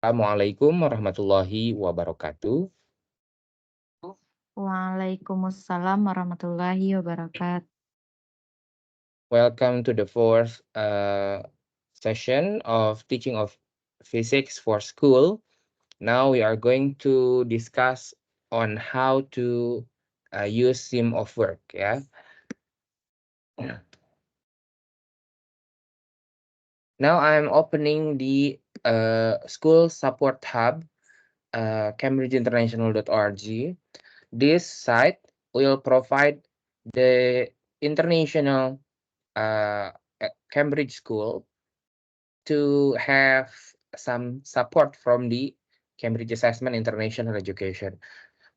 Assalamualaikum warahmatullahi wabarakatuh. Waalaikumsalam warahmatullahi wabarakatuh. Welcome to the fourth session of teaching of physics for school. Now we are going to discuss on how to use sim of work. Yeah. Now I'm opening the school support hub, cambridgeinternational.org. This site will provide the international Cambridge school to have some support from the Cambridge Assessment International Education.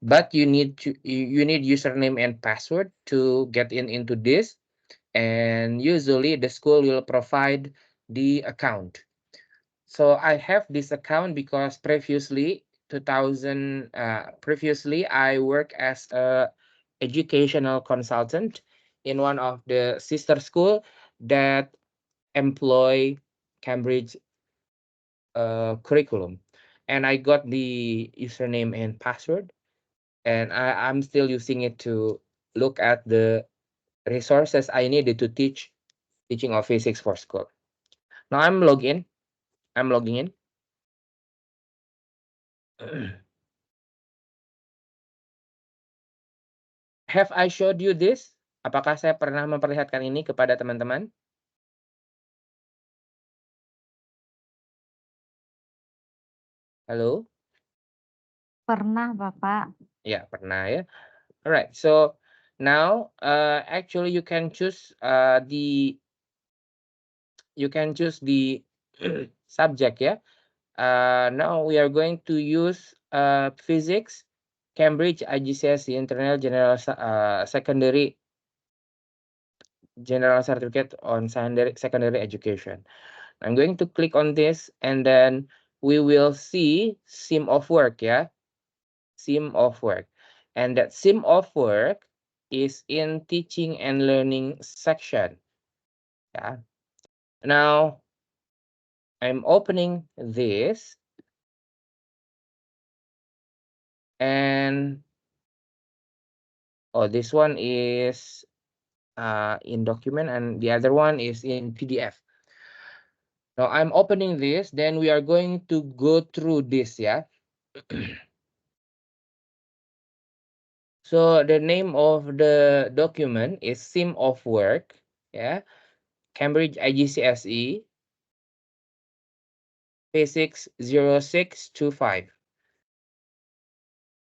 But you need username and password to get into this, and usually the school will provide the account. So I have this account because previously I work as a educational consultant in one of the sister school that employ Cambridge curriculum, and I got the username and password, and I'm still using it to look at the resources I needed to teaching of physics for school. Now I'm logging in. Have I showed you this? Apakah saya pernah memperlihatkan ini kepada teman-teman? Halo? Pernah, Bapak. Ya, pernah ya. Alright, so now actually you can choose the subject ya. Now we are going to use physics, Cambridge IGCSE Internal Secondary General Certificate on Secondary Education. I'm going to click on this, and then we will see sim of work, yeah, sim of work, and that sim of work is in teaching and learning section. Yeah. Now I'm opening this, and this one is in document, and the other one is in PDF. Now I'm opening this, then we are going to go through this, yeah. So the name of the document is sim of work, yeah, Cambridge IGCSE Physics 0625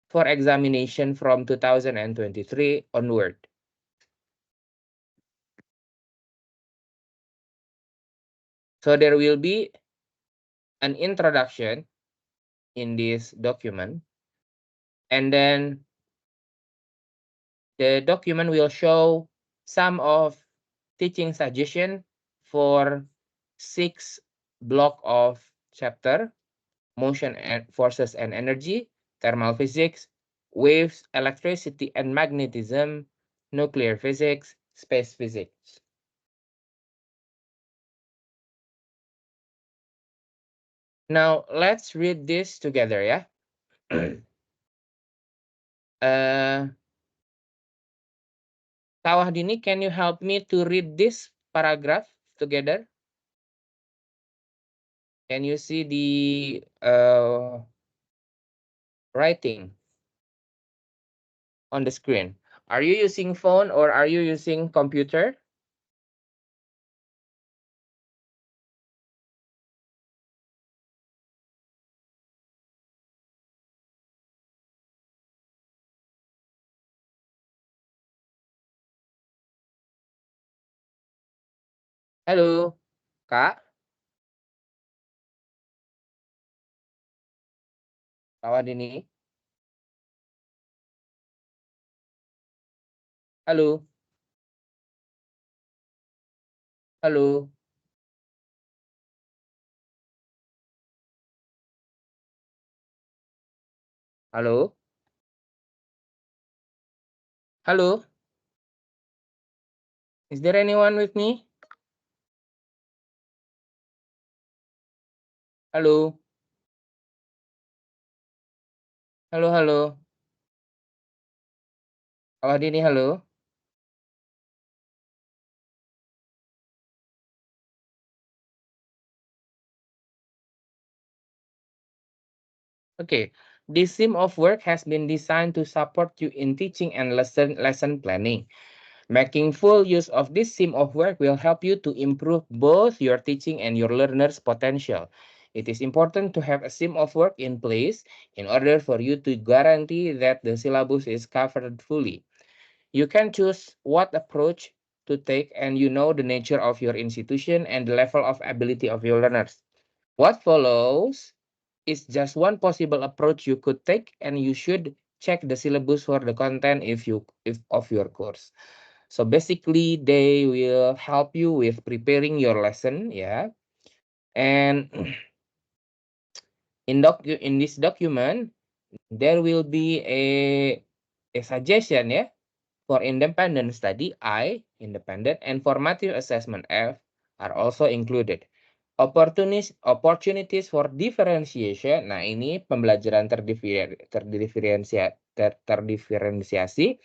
for examination from 2023 onward. So there will be an introduction in this document, and then the document will show some of teaching suggestion for 6 block of chapter: motion and forces and energy, thermal physics, waves, electricity and magnetism, nuclear physics, space physics. Now let's read this together, yeah. Kawahdini, can you help me to read this paragraph together? Can you see the writing on the screen? Are you using phone or are you using computer? Halo, Kak? Kawahdini? Halo? Halo? Halo? Halo? Is there anyone with me? Halo? Halo, halo. Dini, halo. Okay, this theme of work has been designed to support you in teaching and lesson planning. Making full use of this theme of work will help you to improve both your teaching and your learners' potential. It is important to have a theme of work in place in order for you to guarantee that the syllabus is covered fully. You can choose what approach to take, and you know the nature of your institution and the level of ability of your learners. What follows is just one possible approach you could take, and you should check the syllabus for the content if of your course. So basically they will help you with preparing your lesson, yeah. And in this document there will be a suggestion, yeah, for independent study I, independent, and formative assessment F are also included. Opportunities for differentiation. Nah, ini pembelajaran terdiferensiasi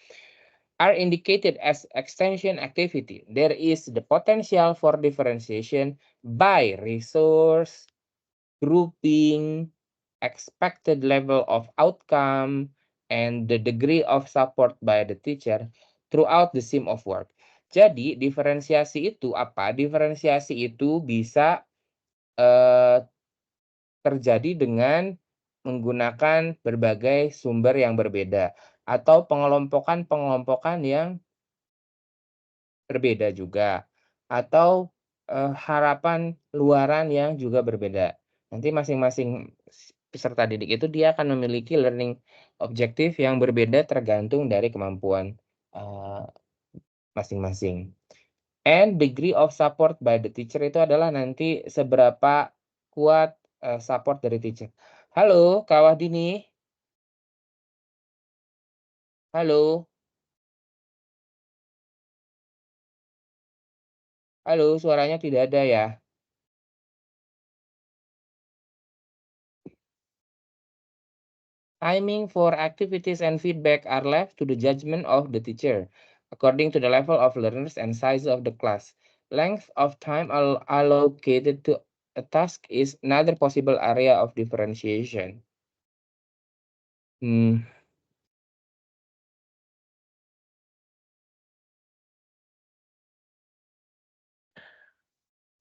are indicated as extension activity. There is the potential for differentiation by resource, grouping, expected level of outcome, and the degree of support by the teacher throughout the theme of work. Jadi, diferensiasi itu apa? Diferensiasi itu bisa terjadi dengan menggunakan berbagai sumber yang berbeda atau pengelompokan yang berbeda juga, atau harapan luaran yang juga berbeda. Nanti masing-masing peserta didik itu dia akan memiliki learning objektif yang berbeda tergantung dari kemampuan masing-masing. And degree of support by the teacher itu adalah nanti seberapa kuat support dari teacher. Halo, Kak Wahdini. Halo. Halo, suaranya tidak ada ya? Timing for activities and feedback are left to the judgment of the teacher, according to the level of learners and size of the class. Length of time allocated to a task is another possible area of differentiation. Hmm.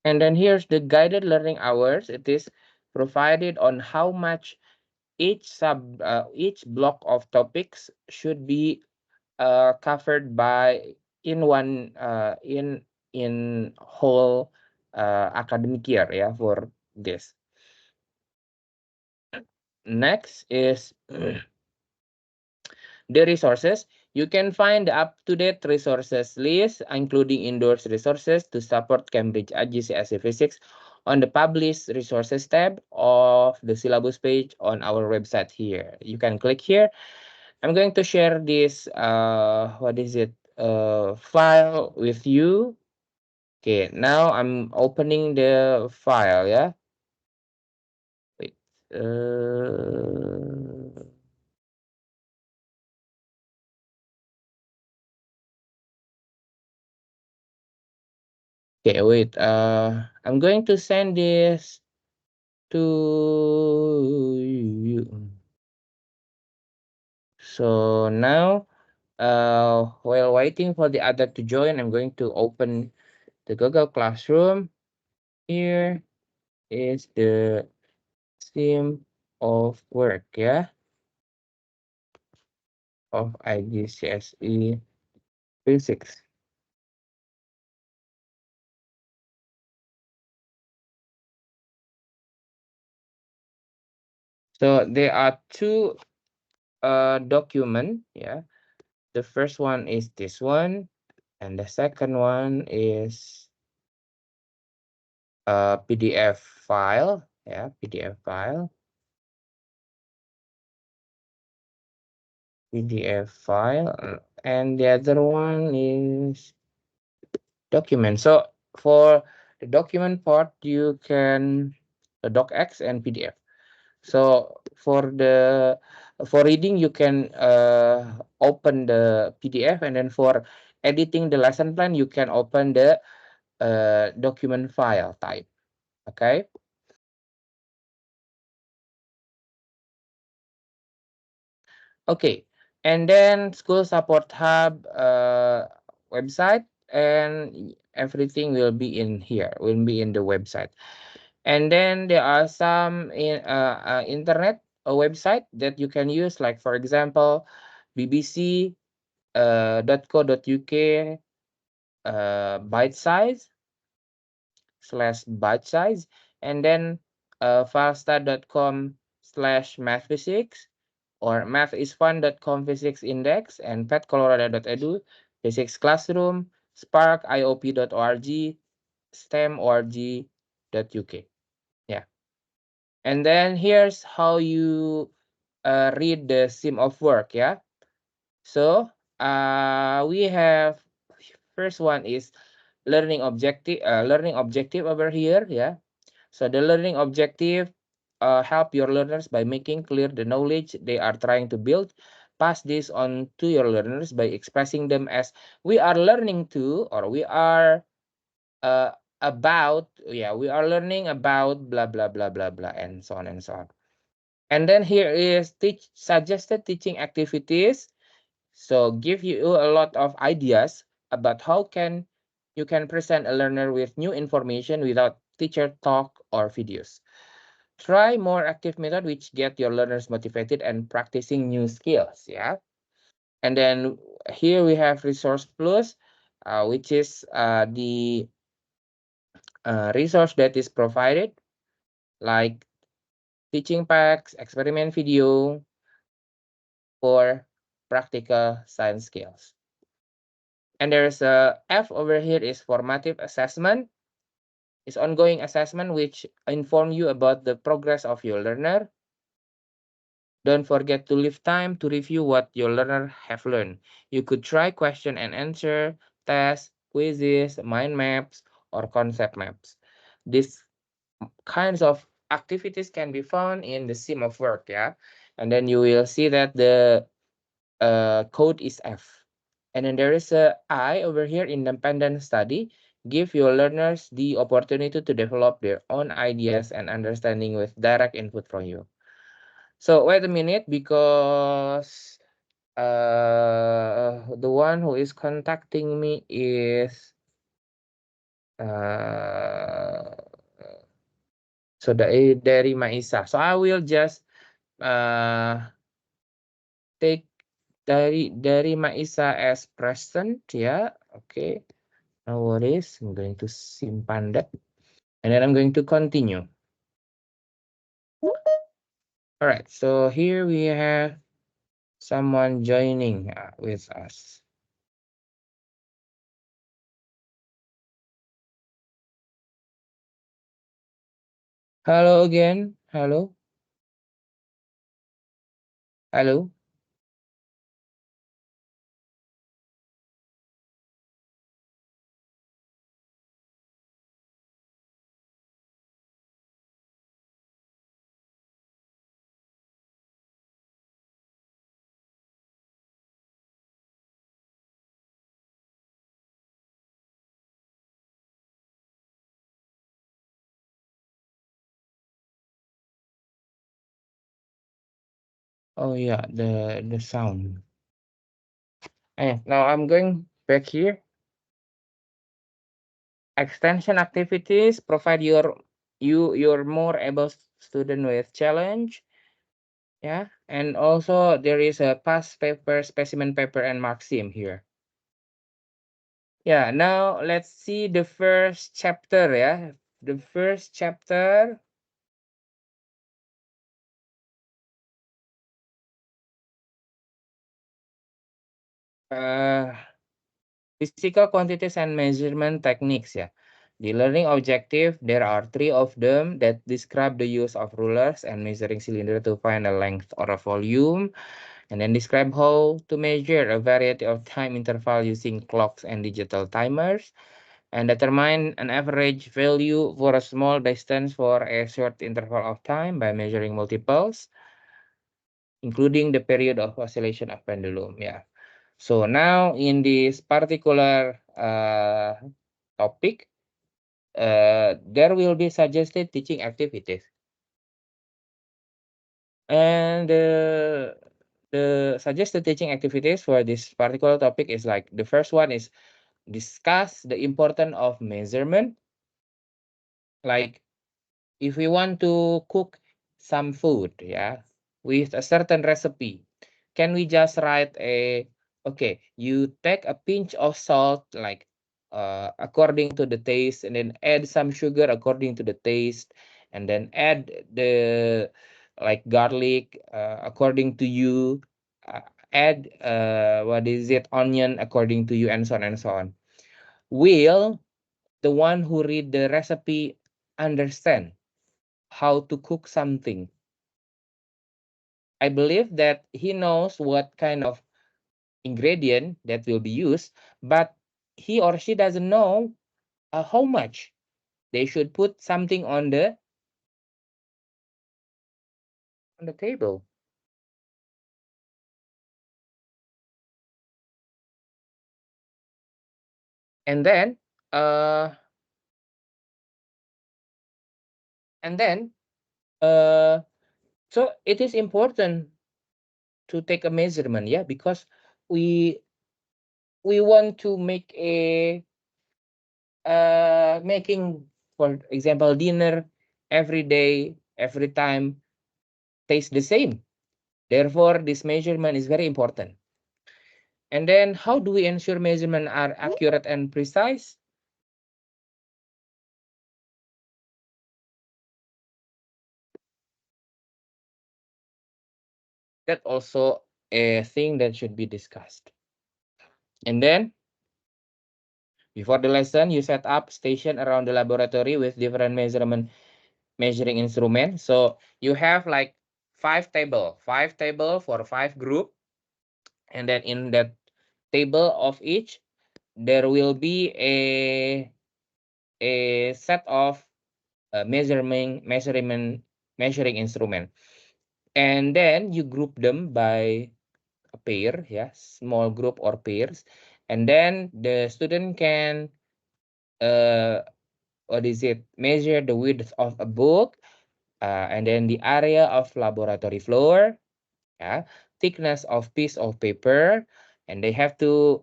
And then here's the guided learning hours. It is provided on how much each block of topics should be covered by in one in whole academic year, yeah, for this. Next is the resources. You can find the up-to-date resources list, including indoors resources to support Cambridge IGCSE Physics, on the Published Resources tab of the syllabus page on our website here. You can click here. I'm going to share this, file with you. Okay, now I'm opening the file, yeah. Wait. Okay, wait. I'm going to send this to you. So now, while waiting for the other to join, I'm going to open the Google Classroom. Here is the theme of work, yeah, of IGCSE Physics. So there are two document, yeah. The first one is this one, and the second one is a PDF file, yeah, PDF file. And the other one is document. So for the document part, you can docx and PDF. So for reading, you can open the PDF, and then for editing the lesson plan, you can open the document file type. Okay. Okay, and then school support hub website, and everything will be in here, will be in the website. And then there are some internet website that you can use, like for example, BBC .co.uk bite size /bite size, and then falsta.com/mathphysics, or mathisfun.com physics index, and petcolorado.edu, physics classroom, spark, iop.org, stem.org.uk. Yeah. And then here's how you read the sim of work. Yeah. So we have, first one is learning objective over here. Yeah. So the learning objective help your learners by making clear the knowledge they are trying to build. Pass this on to your learners by expressing them as we are learning to, or we are we are learning about blah blah blah blah blah, and so on and so on. And then here is suggested teaching activities. So give you a lot of ideas about how you can present a learner with new information without teacher talk or videos. Try more active method which get your learners motivated and practicing new skills. Yeah. And then here we have Resource Plus, which is the resource that is provided, like teaching packs, experiment video for practical science skills. And there's a F over here is formative assessment. It's ongoing assessment which inform you about the progress of your learner. Don't forget to leave time to review what your learner have learned. You could try question and answer, tests, quizzes, mind maps, or concept maps. These kinds of activities can be found in the sim of work, yeah. And then you will see that the code is F. And then there is a I over here, independent study. Give your learners the opportunity to develop their own ideas and understanding with direct input from you. So wait a minute, because the one who is contacting me is uh so dari Maisa. So I will just take dari Maisa as present, ya. Okay, no worries. I'm going to simpan that, and then I'm going to continue. All right, so here we have someone joining with us. Hello again. Hello. Hello. Oh yeah, the sound. Now I'm going back here. Extension activities provide your more able student with challenge. Yeah, and also there is a past paper, specimen paper, and mark sim here. Yeah, now let's see the first chapter. Yeah, the first chapter. Physical quantities and measurement techniques. Yeah, the learning objective, there are 3 of them that describe the use of rulers and measuring cylinder to find a length or a volume, and then describe how to measure a variety of time interval using clocks and digital timers. and determine an average value for a small distance for a short interval of time by measuring multiples, including the period of oscillation of pendulum. Yeah. So now in this particular topic, there will be suggested teaching activities. And the suggested teaching activities for this particular topic is like, the first one is discuss the importance of measurement. Like if we want to cook some food, yeah, with a certain recipe, can we just write okay, you take a pinch of salt, like according to the taste, and then add some sugar according to the taste, and then add the like garlic according to you, add what is it, onion according to you, and so on and so on. Will the one who read the recipe understand how to cook something? I believe that he knows what kind of ingredient that will be used, but he or she doesn't know how much they should put something on the table. And then uh and then uh so it is important to take a measurement, yeah, because we want to make a making, for example, dinner every day, every time tastes the same. Therefore, this measurement is very important. And then how do we ensure measurement are accurate and precise? That also a thing that should be discussed. And then before the lesson, you set up station around the laboratory with different measuring instruments. So you have like five table for five group. And then in that table of each, there will be a set of measuring instrument, and then you group them by a pair, yeah, small group or pairs, and then the student can measure the width of a book, and then the area of laboratory floor, yeah, thickness of piece of paper, and they have to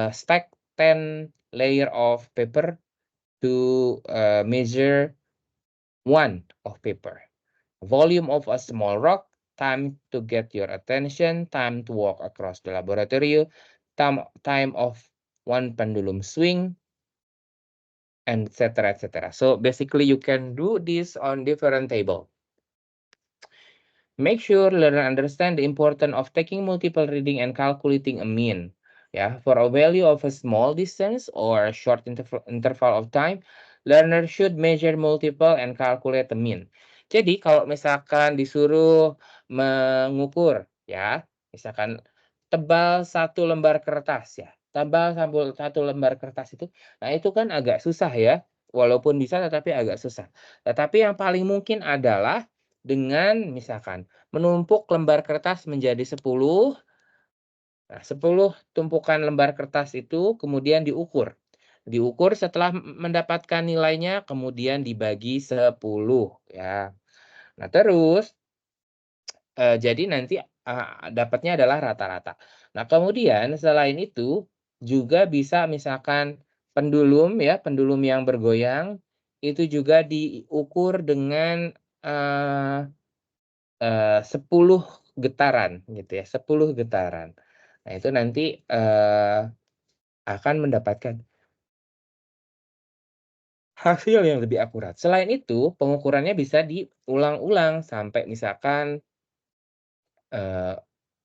stack 10 layer of paper to measure one of paper. Volume of a small rock, time to get your attention, time to walk across the laboratory, time of one pendulum swing, and etc. etc. So basically you can do this on different table. Make sure learner understand the importance of taking multiple reading and calculating a mean. Yeah, for a value of a small distance or a short interval of time, learner should measure multiple and calculate the mean. Jadi kalau misalkan disuruh mengukur, ya, misalkan tebal satu lembar kertas, ya, tebal satu lembar kertas itu, nah itu kan agak susah ya, walaupun bisa tetapi agak susah. Tetapi yang paling mungkin adalah dengan misalkan menumpuk lembar kertas menjadi 10. Nah, 10 tumpukan lembar kertas itu kemudian diukur. Diukur setelah mendapatkan nilainya kemudian dibagi 10, ya. Nah, terus jadi nanti dapatnya adalah rata-rata. Nah, kemudian selain itu juga bisa misalkan pendulum, ya, pendulum yang bergoyang itu juga diukur dengan 10 getaran gitu ya, 10 getaran. Nah, itu nanti akan mendapatkan hasil yang lebih akurat. Selain itu, pengukurannya bisa diulang-ulang sampai misalkan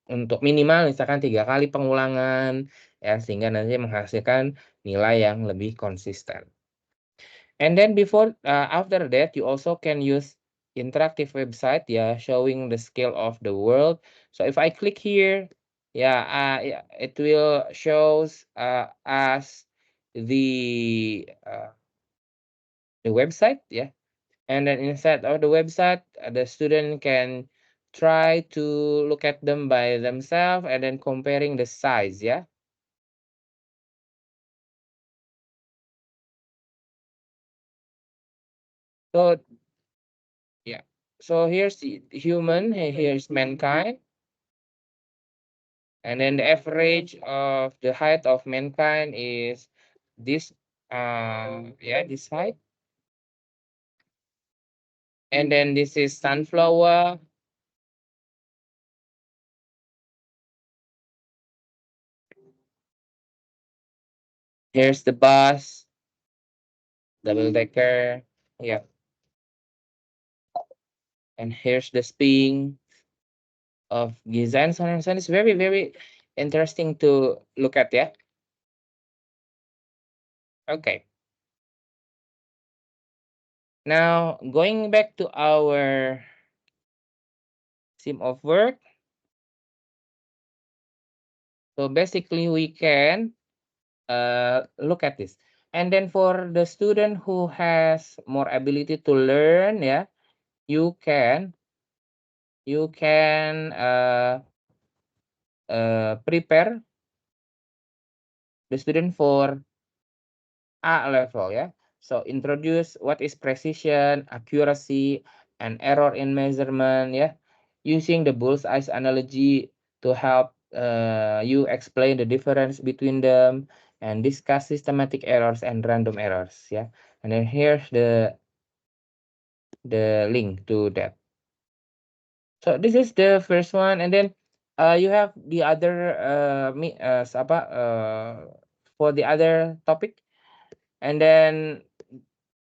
untuk minimal misalkan 3 kali pengulangan, ya, sehingga nanti menghasilkan nilai yang lebih konsisten. And then after that, you also can use interactive website, yeah, showing the scale of the world. So if I click here, yeah, it will shows us the website, yeah. And then inside of the website, the student can try to look at them by themselves and then comparing the size, yeah. So yeah, so here's the human, here's mankind, and then the average of the height of mankind is this, yeah, this height. And then this is sunflower. Here's the bus, double decker, yeah. And here's the spin of Giza and so on and so on. It's very, very interesting to look at, yeah. Okay. Now going back to our theme of work. So basically we can look at this. And then for the student who has more ability to learn, yeah, you can prepare the student for A level, yeah. So introduce what is precision, accuracy, and error in measurement, yeah. Using the bullseye analogy to help you explain the difference between them and discuss systematic errors and random errors, yeah. And then here's the link to that. So this is the first one, and then you have the other for the other topic, and then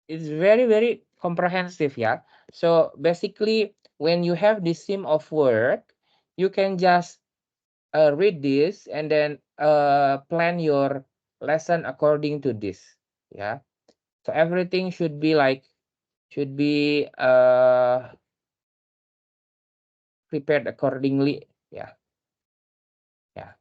it's very, very comprehensive, yeah. So basically, when you have this theme of work, you can just read this and then plan your lesson according to this, yeah. So everything should be prepared accordingly, yeah. Yeah.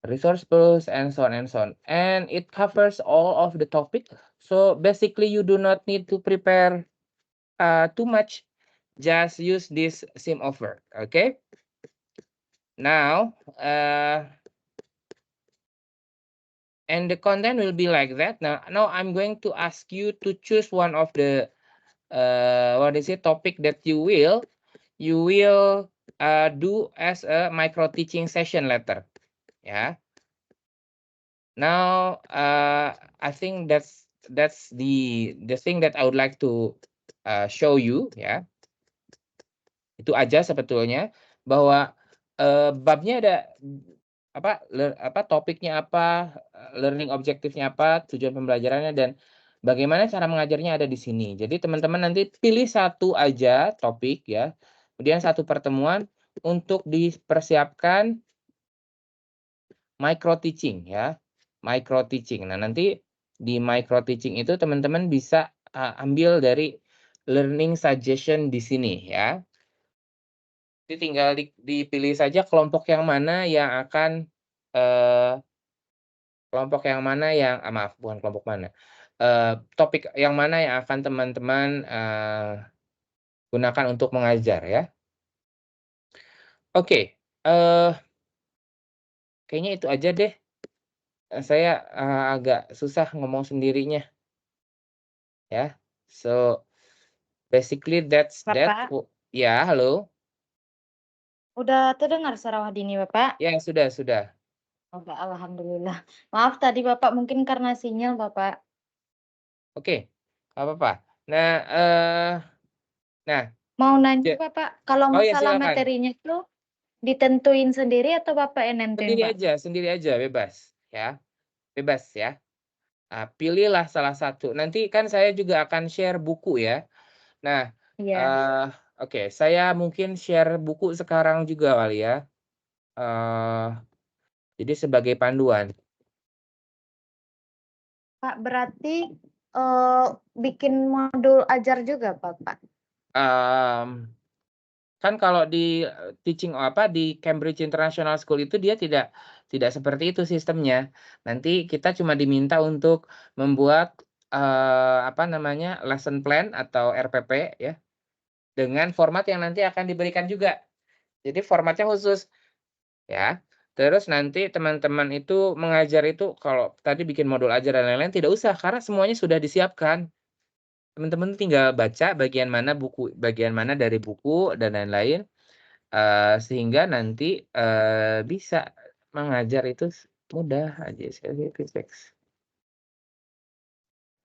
Resource pools and so on and so on. And it covers all of the topic. So basically, you do not need to prepare too much. Just use this theme of work, okay? Now, and the content will be like that. Now I'm going to ask you to choose one of the topic that you will do as a micro teaching session later, yeah. Now, I think that's the thing that I would like to show you, ya. Itu aja sebetulnya, bahwa babnya ada topiknya apa, learning objektifnya apa, tujuan pembelajarannya, dan bagaimana cara mengajarnya ada di sini. Jadi teman-teman nanti pilih satu aja topik, ya, kemudian satu pertemuan untuk dipersiapkan micro teaching, ya. Micro teaching. Nah, nanti di micro teaching itu teman-teman bisa ambil dari learning suggestion di sini, ya. Jadi tinggal dipilih saja kelompok yang mana yang akan maaf, bukan kelompok mana. Topik yang mana yang akan teman-teman gunakan untuk mengajar, ya. Oke, kayaknya itu aja deh. Saya agak susah ngomong sendirinya, ya. So basically that's that. Bapak, Ya, halo? udah terdengar suara Wahdini, Bapak? Ya, sudah. Udah, alhamdulillah. Maaf tadi Bapak mungkin karena sinyal, Bapak. Oke, nggak apa-apa. Nah, Mau nanya, ja Bapak, kalau oh ya, masalah silakan. materinya itu ditentuin sendiri atau Bapak yang nentuin, Pak? Sendiri aja, bebas, ya. Bebas, ya. Pilihlah salah satu. Nanti kan saya juga akan share buku, ya. Nah, Iya. oke, saya mungkin share buku sekarang juga kali, ya. Jadi sebagai panduan. Pak, berarti bikin modul ajar juga, Bapak? Kan kalau di di Cambridge International School itu dia tidak Tidak seperti itu sistemnya. Nanti kita cuma diminta untuk membuat, apa namanya, lesson plan atau RPP ya, dengan format yang nanti akan diberikan juga. Jadi formatnya khusus, ya. Terus nanti teman-teman itu mengajar itu kalau tadi bikin modul ajar dan lain-lain tidak usah, karena semuanya sudah disiapkan. Teman-teman tinggal baca bagian mana dari buku dan lain-lain, sehingga nanti, bisa mengajar itu mudah aja sekali refleks.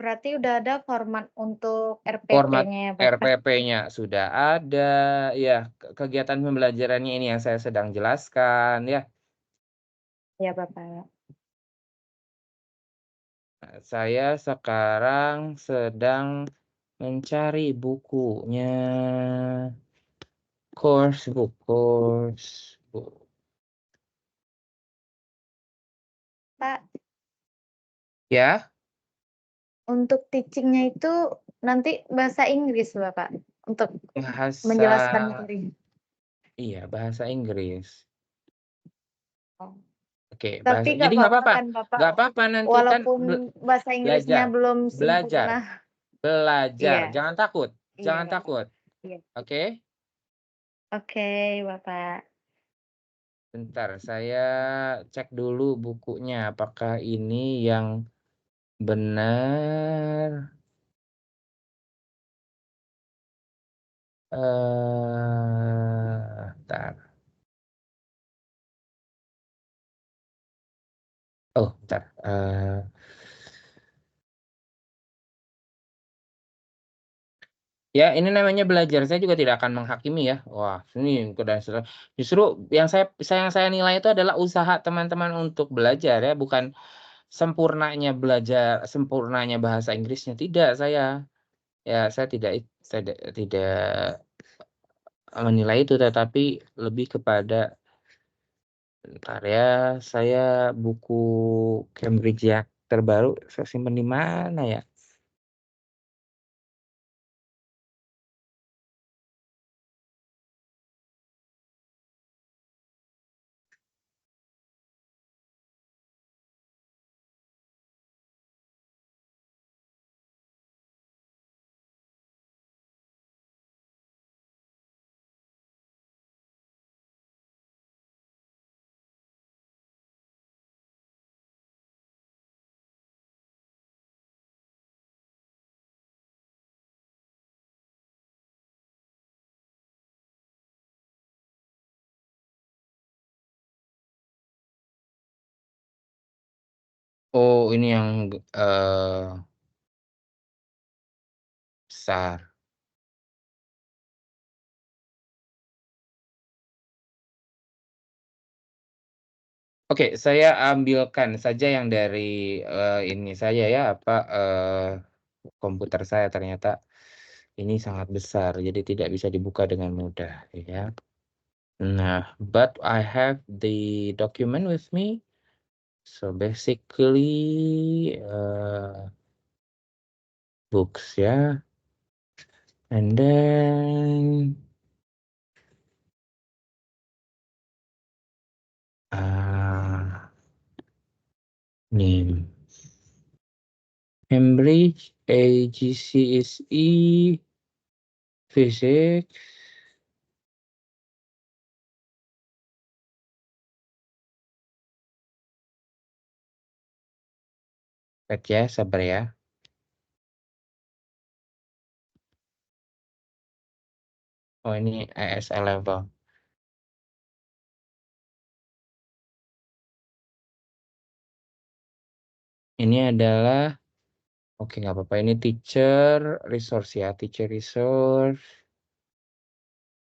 Berarti udah ada format untuk Format RPP-nya ya, Bapak? RPP-nya sudah ada, ya kegiatan pembelajarannya ini yang saya sedang jelaskan ya. Iya, Bapak. Saya sekarang sedang mencari bukunya. Course book. Pak, Ya, untuk teaching-nya itu nanti bahasa Inggris, Bapak, untuk bahasa menjelaskan materi? iya, bahasa Inggris. Oh. Oke, Tapi jadi nggak nggak apa-apa apa-apa, kan, Bapak, nggak apa-apa nanti kan walaupun bahasa Inggrisnya belajar belum belajar sempurna? belajar, Iya, jangan takut iya, jangan Bapak. takut, Iya. oke? Oke, Bapak. Bentar, saya cek dulu bukunya, apakah ini yang benar, bentar. Oh, bentar, ya ini namanya belajar, saya juga tidak akan menghakimi ya. Wah, ini justru yang saya nilai itu adalah usaha teman-teman untuk belajar ya, bukan sempurnanya bahasa Inggrisnya, tidak saya. Ya, saya tidak menilai itu, tetapi lebih kepada bentar ya, saya buku Cambridge ya terbaru saya simpen di mana ya? Oh, ini yang, besar. Oke, saya ambilkan saja yang dari, ini saya ya, apa, komputer saya ternyata ini sangat besar, jadi tidak bisa dibuka dengan mudah, ya. Nah, but I have the document with me. So basically, books ya, and then, nih, Cambridge AGCSE Physics. Ya, sabar ya. Oh, ini ESL level. Ini adalah, oke nggak apa-apa, ini teacher resource ya, teacher resource.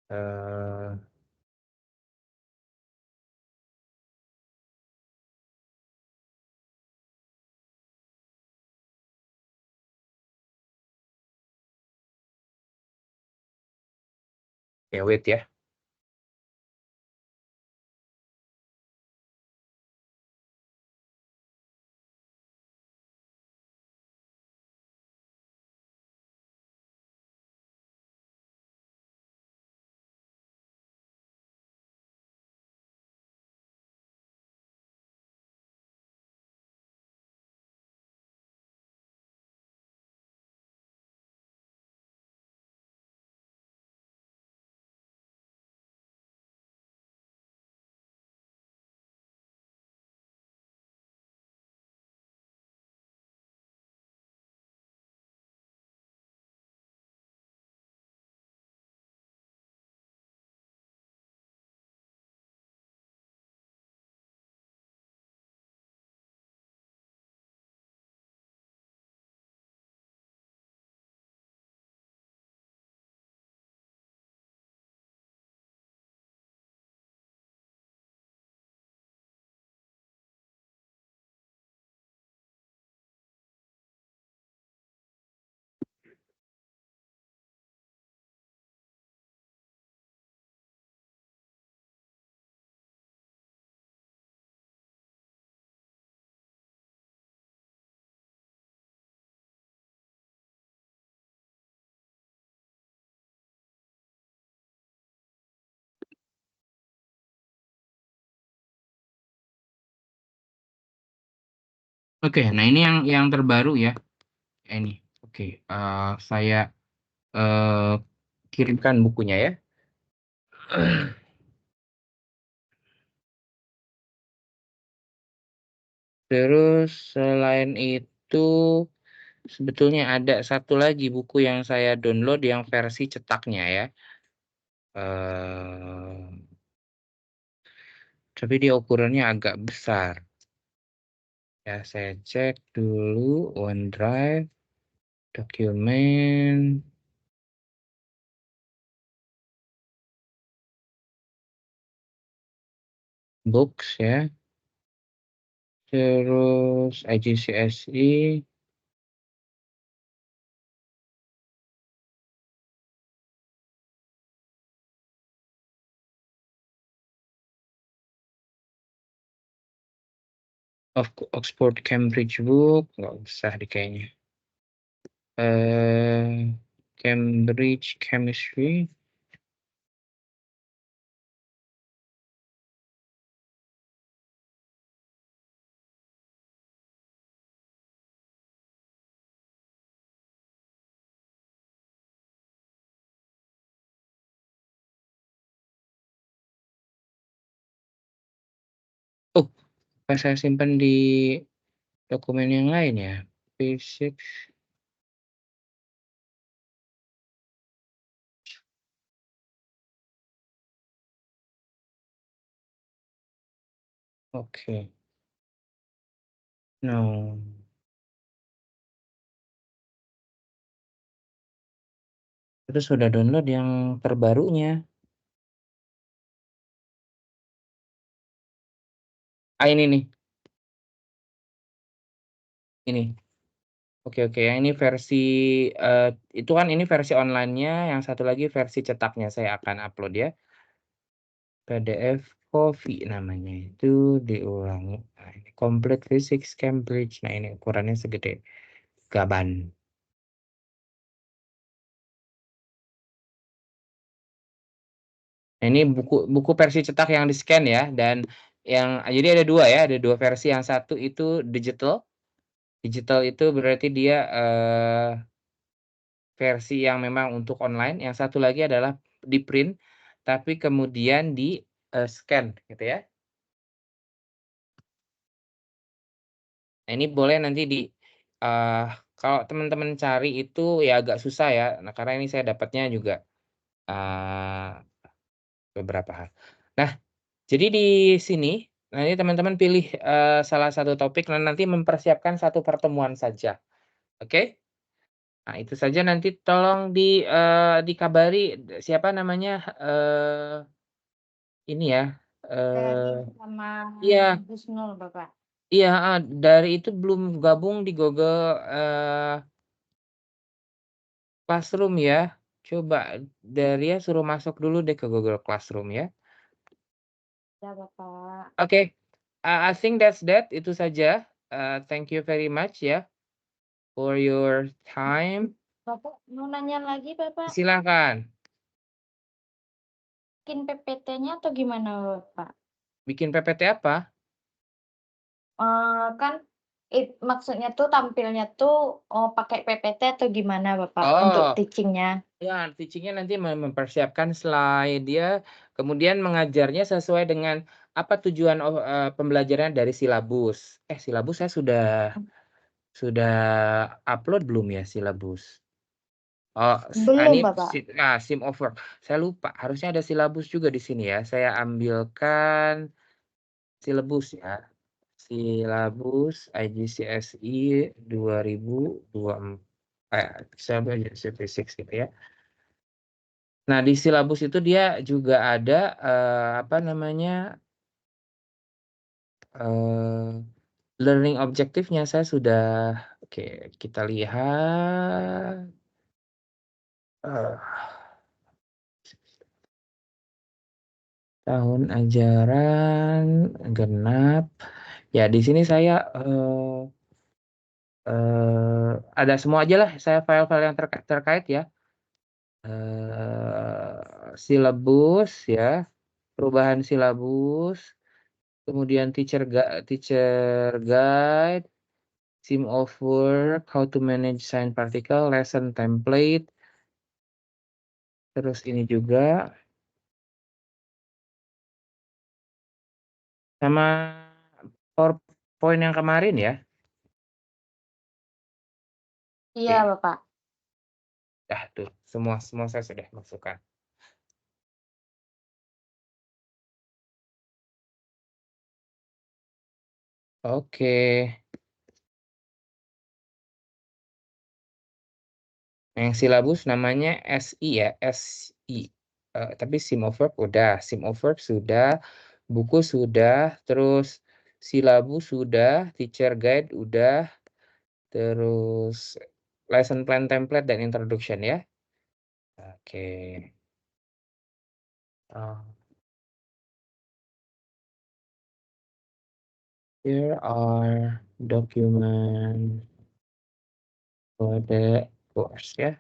eh ya wait ya. Oke, nah ini yang terbaru ya. Ini. Oke, saya kirimkan bukunya ya. Terus selain itu sebetulnya ada satu lagi buku yang saya download yang versi cetaknya ya. Tapi dia ukurannya agak besar. Ya, saya cek dulu OneDrive, dokumen, books ya. Terus IGCSE. Oxford Cambridge Book, nggak usah deh kayaknya. Cambridge Chemistry. Oh, pas saya simpan di dokumen yang lain ya. P6. Oke. No. Terus sudah download yang terbarunya. Ini nih. Ini. Oke, oke. Yang ini versi itu kan ini versi online-nya, yang satu lagi versi cetaknya saya akan upload ya. PDF Coffee namanya itu diulangi. Nah, ini Complete Physics Cambridge. Nah, ini ukurannya segede gaban. Nah, ini buku versi cetak yang di-scan ya, dan yang jadi ada dua ya, ada dua versi. Yang satu itu digital. Digital itu berarti dia versi yang memang untuk online. Yang satu lagi adalah di print, tapi kemudian di scan gitu ya. Nah, ini boleh nanti kalau teman-teman cari itu ya agak susah ya. Nah, karena ini saya dapatnya juga beberapa hal. Nah, jadi di sini nanti teman-teman pilih salah satu topik dan nanti mempersiapkan satu pertemuan saja. Oke? Nah, itu saja nanti tolong dikabari siapa namanya ini ya. Sama Iya, Husnul, Bapak. iya, dari itu belum gabung di Google Classroom ya. Coba Daria suruh masuk dulu deh ke Google Classroom ya. Ya, Bapak. Oke, I think that's that. Itu saja. Thank you very much ya for your time. Bapak mau nanya lagi, Bapak? Silakan. Bikin PPT-nya atau gimana, Bapak? Bikin PPT apa? Kan maksudnya tuh tampilnya tuh, pakai PPT atau gimana, Bapak, untuk Oh, teaching-nya? ya, teaching-nya nanti mempersiapkan slide dia, kemudian mengajarnya sesuai dengan apa tujuan pembelajaran dari silabus. Silabus saya sudah upload belum ya silabus? Oh, Belum, ini Bapak. sim of work. Saya lupa, harusnya ada silabus juga di sini ya. Saya ambilkan silabus ya. Silabus IGCSE 2024. Saya ambil IGCSE 6 gitu ya. Nah, di silabus itu dia juga ada apa namanya? Learning objektifnya saya sudah oke, kita lihat. Tahun ajaran genap. Ya, di sini saya ada semua aja lah saya file-file yang terkait ya. Silabus ya, perubahan silabus, kemudian teacher guide, Sim of work, how to manage sign particle, lesson template. Terus ini juga. Sama PowerPoint yang kemarin ya. Iya, Oke. Bapak. Dah tuh, semua saya sudah masukkan. Oke. Yang silabus namanya SI ya, SI. Tapi sim of work udah, sim of work sudah, buku sudah, terus silabus sudah, teacher guide udah, terus lesson plan template dan introduction ya. Oke. Uh, here are document for the course ya.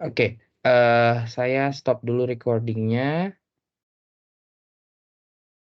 Oke, saya stop dulu recordingnya.